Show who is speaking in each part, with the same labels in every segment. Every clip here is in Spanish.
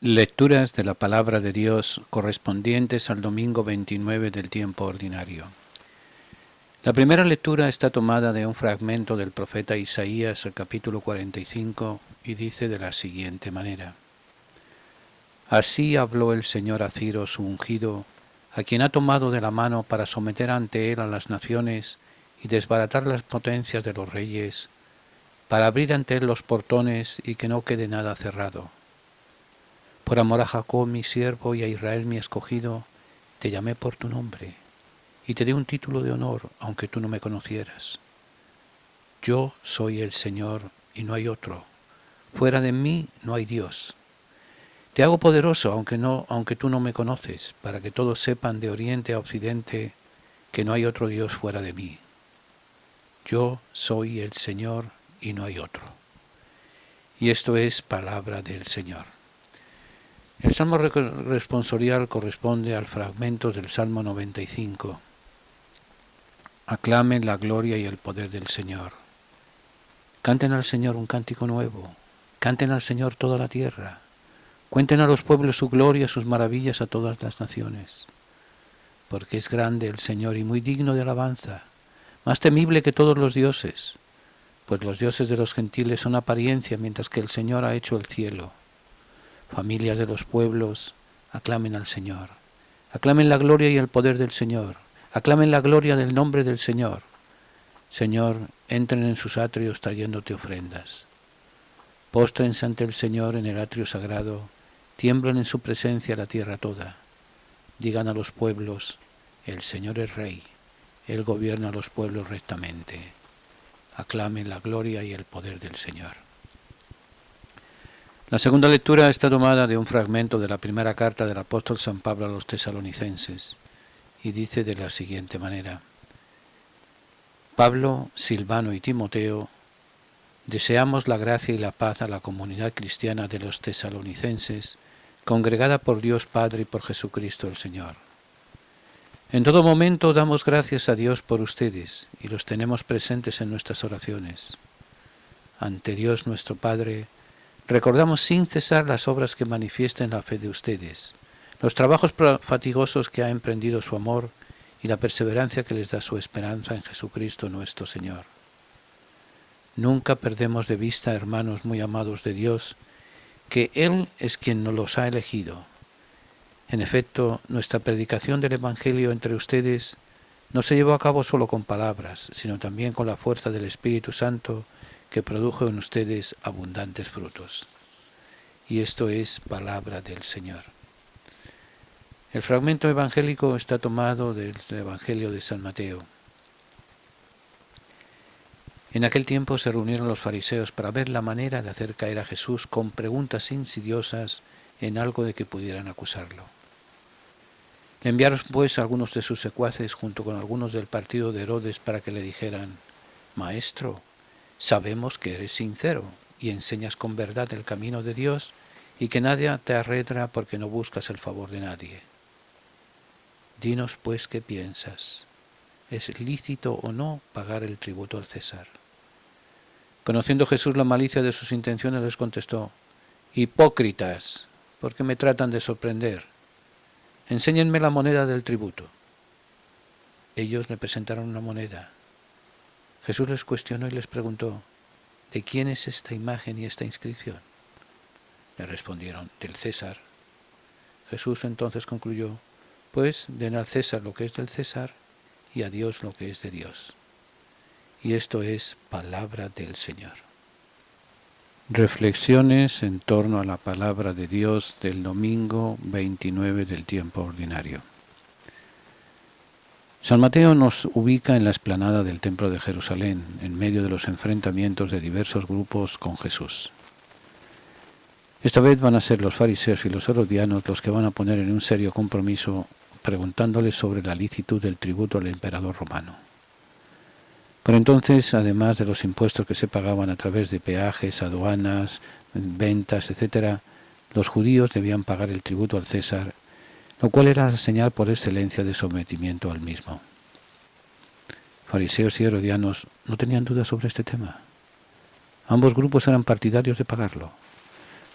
Speaker 1: Lecturas de la Palabra de Dios correspondientes al domingo 29 del tiempo ordinario. La primera lectura está tomada de un fragmento del profeta Isaías, el capítulo 45, y dice de la siguiente manera: Así habló el Señor a Ciro, su ungido, a quien ha tomado de la mano para someter ante él a las naciones y desbaratar las potencias de los reyes, para abrir ante él los portones y que no quede nada cerrado. Por amor a Jacob mi siervo y a Israel mi escogido, te llamé por tu nombre, y te di un título de honor, aunque tú no me conocieras. Yo soy el Señor, y no hay otro. Fuera de mí no hay Dios. Te hago poderoso, aunque tú no me conoces, para que todos sepan de oriente a occidente que no hay otro Dios fuera de mí. Yo soy el Señor, y no hay otro. Y esto es palabra del Señor. El Salmo responsorial corresponde al fragmento del Salmo 95. Aclamen la gloria y el poder del Señor. Canten al Señor un cántico nuevo. Canten al Señor toda la tierra. Cuenten a los pueblos su gloria, sus maravillas a todas las naciones. Porque es grande el Señor y muy digno de alabanza, más temible que todos los dioses, pues los dioses de los gentiles son apariencia, mientras que el Señor ha hecho el cielo. Familias de los pueblos, aclamen al Señor. Aclamen la gloria y el poder del Señor. Aclamen la gloria del nombre del Señor. Señor, entren en sus atrios trayéndote ofrendas. Póstrense ante el Señor en el atrio sagrado. Tiemblan en su presencia la tierra toda. Digan a los pueblos, el Señor es Rey. Él gobierna a los pueblos rectamente. Aclamen la gloria y el poder del Señor. La segunda lectura está tomada de un fragmento de la primera carta del apóstol San Pablo a los tesalonicenses y dice de la siguiente manera: Pablo, Silvano y Timoteo, deseamos la gracia y la paz a la comunidad cristiana de los tesalonicenses, congregada por Dios Padre y por Jesucristo el Señor. En todo momento damos gracias a Dios por ustedes y los tenemos presentes en nuestras oraciones. Ante Dios nuestro Padre, recordamos sin cesar las obras que manifiesten la fe de ustedes, los trabajos fatigosos que ha emprendido su amor y la perseverancia que les da su esperanza en Jesucristo nuestro Señor. Nunca perdemos de vista, hermanos muy amados de Dios, que Él es quien nos los ha elegido. En efecto, nuestra predicación del Evangelio entre ustedes no se llevó a cabo solo con palabras, sino también con la fuerza del Espíritu Santo, que produjo en ustedes abundantes frutos. Y esto es palabra del Señor. El fragmento evangélico está tomado del Evangelio de San Mateo. En aquel tiempo se reunieron los fariseos para ver la manera de hacer caer a Jesús con preguntas insidiosas en algo de que pudieran acusarlo. Le enviaron pues algunos de sus secuaces junto con algunos del partido de Herodes para que le dijeran: Maestro, sabemos que eres sincero y enseñas con verdad el camino de Dios y que nadie te arredra porque no buscas el favor de nadie. Dinos pues qué piensas. ¿Es lícito o no pagar el tributo al César? Conociendo Jesús la malicia de sus intenciones, les contestó: Hipócritas, ¿por qué me tratan de sorprender? Enséñenme la moneda del tributo. Ellos le presentaron una moneda. Jesús les cuestionó y les preguntó: ¿de quién es esta imagen y esta inscripción? Le respondieron: del César. Jesús entonces concluyó: pues den al César lo que es del César y a Dios lo que es de Dios. Y esto es palabra del Señor. Reflexiones en torno a la palabra de Dios del domingo 29 del tiempo ordinario. San Mateo nos ubica en la explanada del Templo de Jerusalén, en medio de los enfrentamientos de diversos grupos con Jesús. Esta vez van a ser los fariseos y los herodianos los que van a poner en un serio compromiso preguntándoles sobre la licitud del tributo al emperador romano. Por entonces, además de los impuestos que se pagaban a través de peajes, aduanas, ventas, etc., los judíos debían pagar el tributo al César, lo cual era la señal por excelencia de sometimiento al mismo. Fariseos y herodianos no tenían dudas sobre este tema. Ambos grupos eran partidarios de pagarlo.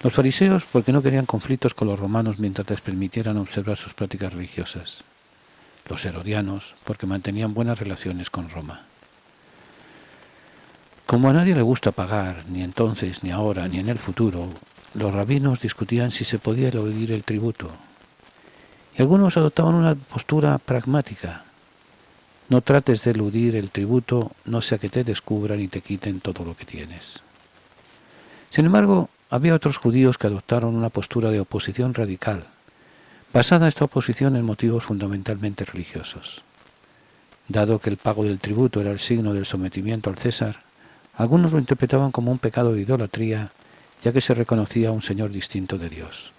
Speaker 1: Los fariseos porque no querían conflictos con los romanos mientras les permitieran observar sus prácticas religiosas. Los herodianos porque mantenían buenas relaciones con Roma. Como a nadie le gusta pagar, ni entonces, ni ahora, ni en el futuro, los rabinos discutían si se podía eludir el tributo. Y algunos adoptaban una postura pragmática. No trates de eludir el tributo, no sea que te descubran y te quiten todo lo que tienes. Sin embargo, había otros judíos que adoptaron una postura de oposición radical, basada esta oposición en motivos fundamentalmente religiosos. Dado que el pago del tributo era el signo del sometimiento al César, algunos lo interpretaban como un pecado de idolatría, ya que se reconocía a un Señor distinto de Dios.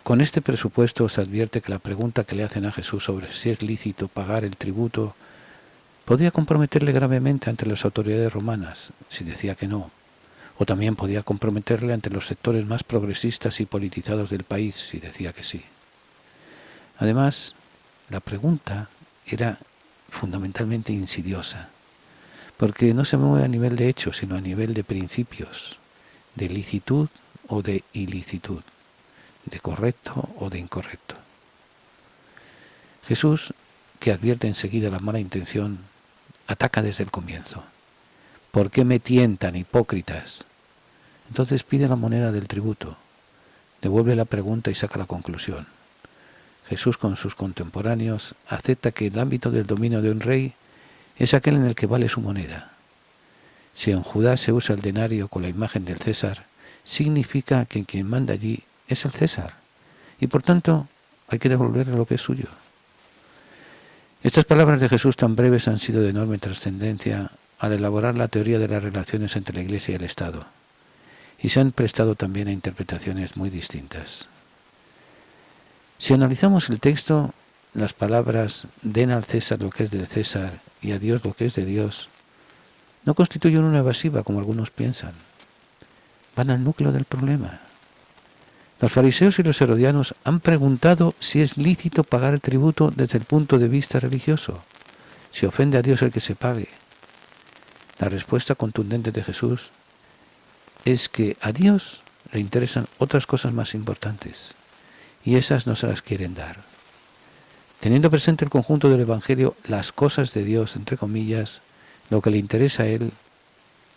Speaker 1: Con este presupuesto se advierte que la pregunta que le hacen a Jesús sobre si es lícito pagar el tributo podía comprometerle gravemente ante las autoridades romanas, si decía que no, o también podía comprometerle ante los sectores más progresistas y politizados del país, si decía que sí. Además, la pregunta era fundamentalmente insidiosa, porque no se mueve a nivel de hechos, sino a nivel de principios, de licitud o de ilicitud, de correcto o de incorrecto. Jesús, que advierte enseguida la mala intención, ataca desde el comienzo. ¿Por qué me tientan, hipócritas? Entonces pide la moneda del tributo, devuelve la pregunta y saca la conclusión. Jesús con sus contemporáneos acepta que el ámbito del dominio de un rey es aquel en el que vale su moneda. Si en Judá se usa el denario con la imagen del César, significa que quien manda allí es el César, y por tanto hay que devolverle lo que es suyo. Estas palabras de Jesús tan breves han sido de enorme trascendencia al elaborar la teoría de las relaciones entre la Iglesia y el Estado, y se han prestado también a interpretaciones muy distintas. Si analizamos el texto, las palabras «den al César lo que es del César y a Dios lo que es de Dios» no constituyen una evasiva como algunos piensan. Van al núcleo del problema. Los fariseos y los herodianos han preguntado si es lícito pagar el tributo desde el punto de vista religioso, si ofende a Dios el que se pague. La respuesta contundente de Jesús es que a Dios le interesan otras cosas más importantes, y esas no se las quieren dar. Teniendo presente el conjunto del Evangelio, las cosas de Dios, entre comillas, lo que le interesa a él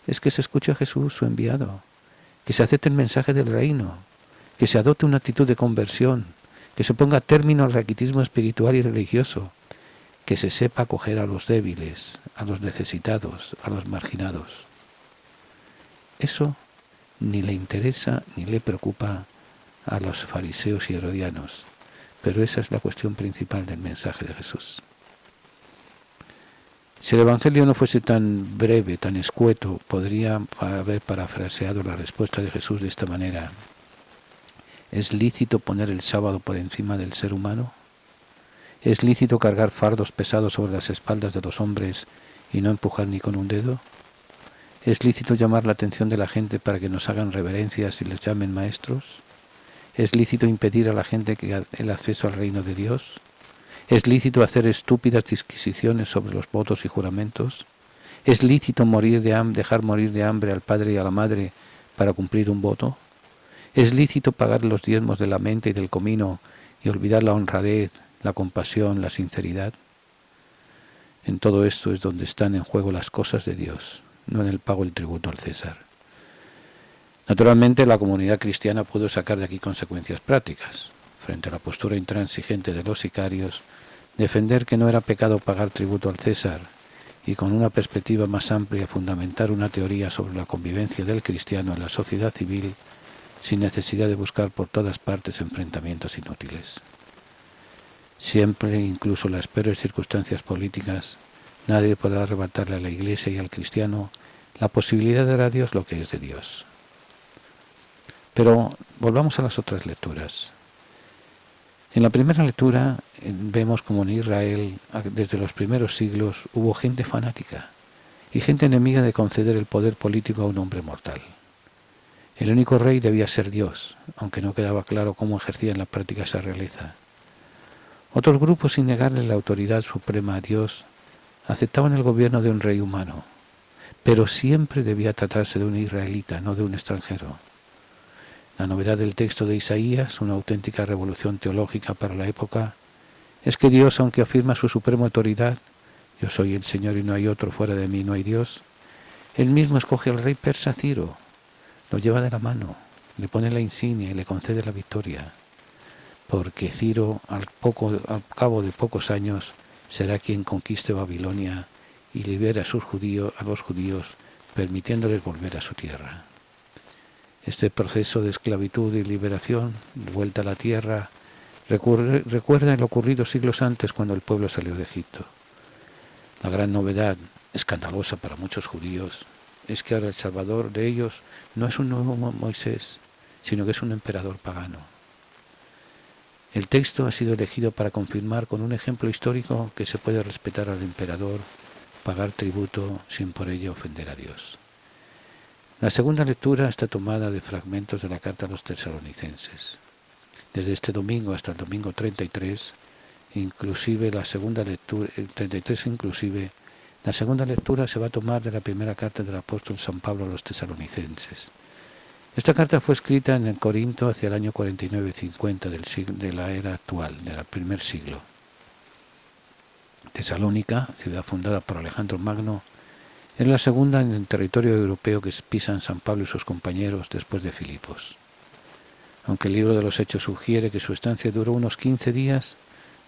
Speaker 1: es que se escuche a Jesús, su enviado, que se acepte el mensaje del reino, que se adopte una actitud de conversión, que se ponga término al raquitismo espiritual y religioso, que se sepa acoger a los débiles, a los necesitados, a los marginados. Eso ni le interesa ni le preocupa a los fariseos y herodianos, pero esa es la cuestión principal del mensaje de Jesús. Si el Evangelio no fuese tan breve, tan escueto, podría haber parafraseado la respuesta de Jesús de esta manera: ¿es lícito poner el sábado por encima del ser humano? ¿Es lícito cargar fardos pesados sobre las espaldas de los hombres y no empujar ni con un dedo? ¿Es lícito llamar la atención de la gente para que nos hagan reverencias y les llamen maestros? ¿Es lícito impedir a la gente el acceso al reino de Dios? ¿Es lícito hacer estúpidas disquisiciones sobre los votos y juramentos? ¿Es lícito dejar morir de hambre al padre y a la madre para cumplir un voto? ¿Es lícito pagar los diezmos de la menta y del comino y olvidar la honradez, la compasión, la sinceridad? En todo esto es donde están en juego las cosas de Dios, no en el pago del tributo al César. Naturalmente, la comunidad cristiana pudo sacar de aquí consecuencias prácticas. Frente a la postura intransigente de los sicarios, defender que no era pecado pagar tributo al César y con una perspectiva más amplia fundamentar una teoría sobre la convivencia del cristiano en la sociedad civil sin necesidad de buscar por todas partes enfrentamientos inútiles. Siempre, incluso en las peores circunstancias políticas, nadie podrá arrebatarle a la Iglesia y al cristiano la posibilidad de dar a Dios lo que es de Dios. Pero volvamos a las otras lecturas. En la primera lectura vemos como en Israel, desde los primeros siglos, hubo gente fanática y gente enemiga de conceder el poder político a un hombre mortal. El único rey debía ser Dios, aunque no quedaba claro cómo ejercía en la práctica esa realeza. Otros grupos, sin negarle la autoridad suprema a Dios, aceptaban el gobierno de un rey humano, pero siempre debía tratarse de un israelita, no de un extranjero. La novedad del texto de Isaías, una auténtica revolución teológica para la época, es que Dios, aunque afirma su suprema autoridad, yo soy el Señor y no hay otro, fuera de mí no hay Dios, Él mismo escoge al rey persa Ciro, lo lleva de la mano, le pone la insignia y le concede la victoria, porque Ciro, al cabo de pocos años, será quien conquiste Babilonia y libere a los judíos, permitiéndoles volver a su tierra. Este proceso de esclavitud y liberación, de vuelta a la tierra, recuerda lo ocurrido siglos antes cuando el pueblo salió de Egipto. La gran novedad, escandalosa para muchos judíos, es que ahora el Salvador de ellos no es un nuevo Moisés, sino que es un emperador pagano. El texto ha sido elegido para confirmar con un ejemplo histórico que se puede respetar al emperador, pagar tributo sin por ello ofender a Dios. La segunda lectura está tomada de fragmentos de la carta a los tesalonicenses. Desde este domingo hasta el domingo 33, inclusive la segunda lectura, el 33 inclusive, la segunda lectura se va a tomar de la primera carta del apóstol San Pablo a los tesalonicenses. Esta carta fue escrita en Corinto hacia el año 49-50 de la era actual, del primer siglo. Tesalónica, ciudad fundada por Alejandro Magno, es la segunda en el territorio europeo que pisan San Pablo y sus compañeros después de Filipos. Aunque el libro de los Hechos sugiere que su estancia duró unos 15 días,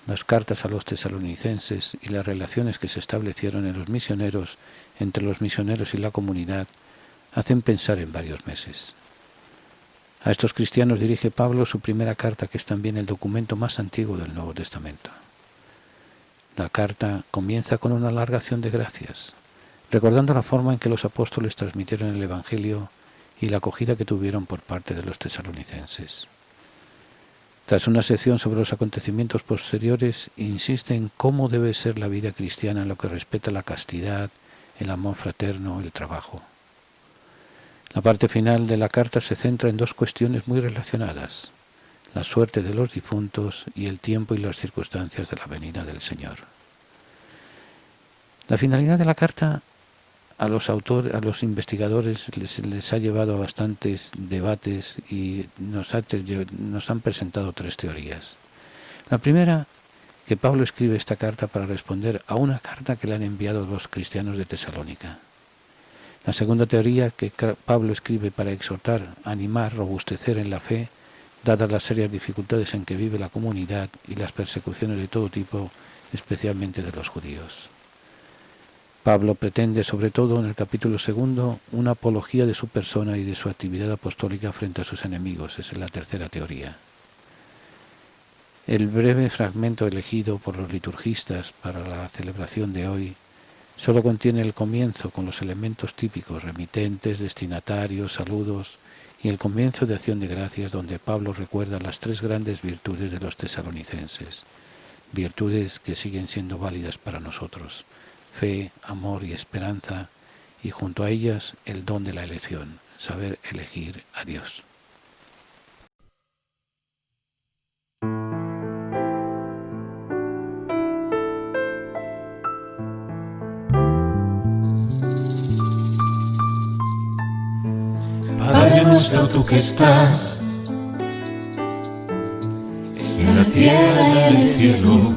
Speaker 1: las cartas a los tesalonicenses y las relaciones que se establecieron entre los misioneros y la comunidad hacen pensar en varios meses. A estos cristianos dirige Pablo su primera carta, que es también el documento más antiguo del Nuevo Testamento. La carta comienza con una larga acción de gracias, recordando la forma en que los apóstoles transmitieron el Evangelio y la acogida que tuvieron por parte de los tesalonicenses. Tras una sección sobre los acontecimientos posteriores, insiste en cómo debe ser la vida cristiana en lo que respecta a la castidad, el amor fraterno, el trabajo. La parte final de la carta se centra en dos cuestiones muy relacionadas: la suerte de los difuntos y el tiempo y las circunstancias de la venida del Señor. La finalidad de la carta a los investigadores les ha llevado a bastantes debates y nos han presentado tres teorías. La primera, que Pablo escribe esta carta para responder a una carta que le han enviado los cristianos de Tesalónica. La segunda teoría, que Pablo escribe para exhortar, animar, robustecer en la fe, dadas las serias dificultades en que vive la comunidad y las persecuciones de todo tipo, especialmente de los judíos. Pablo pretende, sobre todo en el capítulo 2, una apología de su persona y de su actividad apostólica frente a sus enemigos. Esa es la tercera teoría. El breve fragmento elegido por los liturgistas para la celebración de hoy solo contiene el comienzo con los elementos típicos, remitentes, destinatarios, saludos, y el comienzo de acción de gracias, donde Pablo recuerda las tres grandes virtudes de los tesalonicenses, virtudes que siguen siendo válidas para nosotros: fe, amor y esperanza, y junto a ellas el don de la elección, saber elegir a Dios.
Speaker 2: Padre nuestro, tú que estás en la tierra y en el cielo,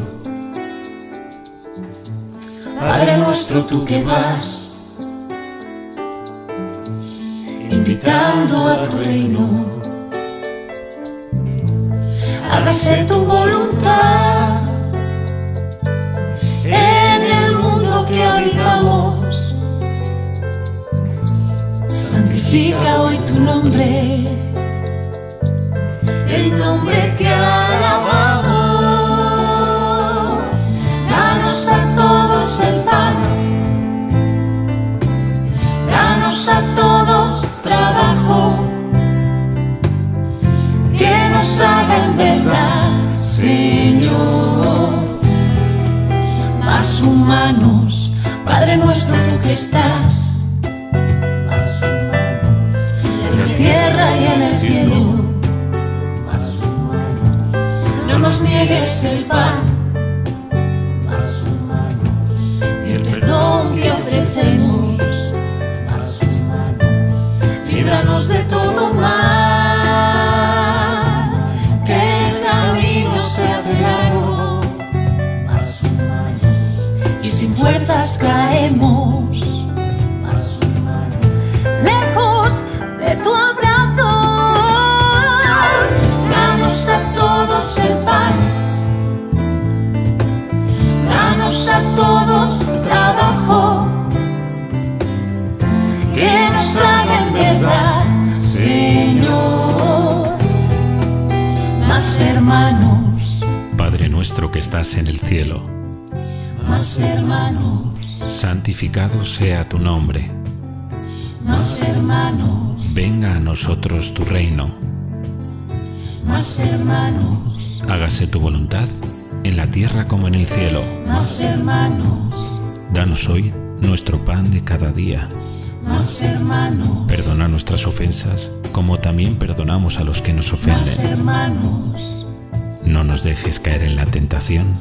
Speaker 2: Padre nuestro, tú que vas invitando a tu reino, hágase tu voluntad en el mundo que habitamos. Santifica hoy tu nombre, el nombre que alabamos. Danos a todos el pan, danos a todos trabajo, que nos haga en verdad, Señor, más humanos. Padre nuestro, tú que estás tierra y en el cielo, más humanos. No nos niegues el pan, más humanos, y el perdón que ofrecemos, líbranos de todo mal, que el camino se hace largo, más humanos, y sin fuerzas caemos, más humanos, lejos de tu abrazo. Danos a todos el pan, danos a todos trabajo, que nos haga en verdad, Señor, más hermanos.
Speaker 3: Padre nuestro que estás en el cielo,
Speaker 2: Más hermanos,
Speaker 3: santificado sea tu nombre.
Speaker 2: más hermanos,
Speaker 3: Venga a nosotros tu reino.
Speaker 2: más hermanos,
Speaker 3: Hágase tu voluntad en la tierra como en el cielo.
Speaker 2: más hermanos,
Speaker 3: Danos hoy nuestro pan de cada día.
Speaker 2: más hermanos,
Speaker 3: Perdona nuestras ofensas, como también perdonamos a los que nos
Speaker 2: más
Speaker 3: ofenden.
Speaker 2: hermanos,
Speaker 3: No nos dejes caer en la tentación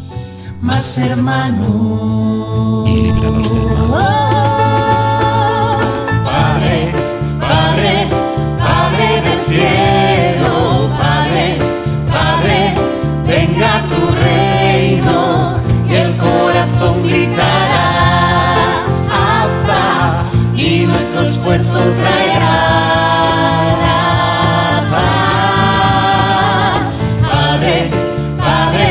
Speaker 2: más hermanos.
Speaker 3: y líbranos del mal.
Speaker 2: Padre, Padre, Padre del cielo, Padre, Padre, venga tu reino y el corazón gritará, Abba, y nuestro esfuerzo traerá la paz. Padre, Padre,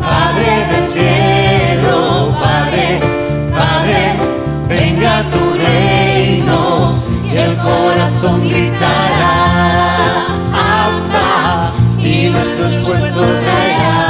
Speaker 2: Padre del cielo, Padre, Padre, venga tu reino y el corazón gritará, Abba, y nuestro esfuerzo traerá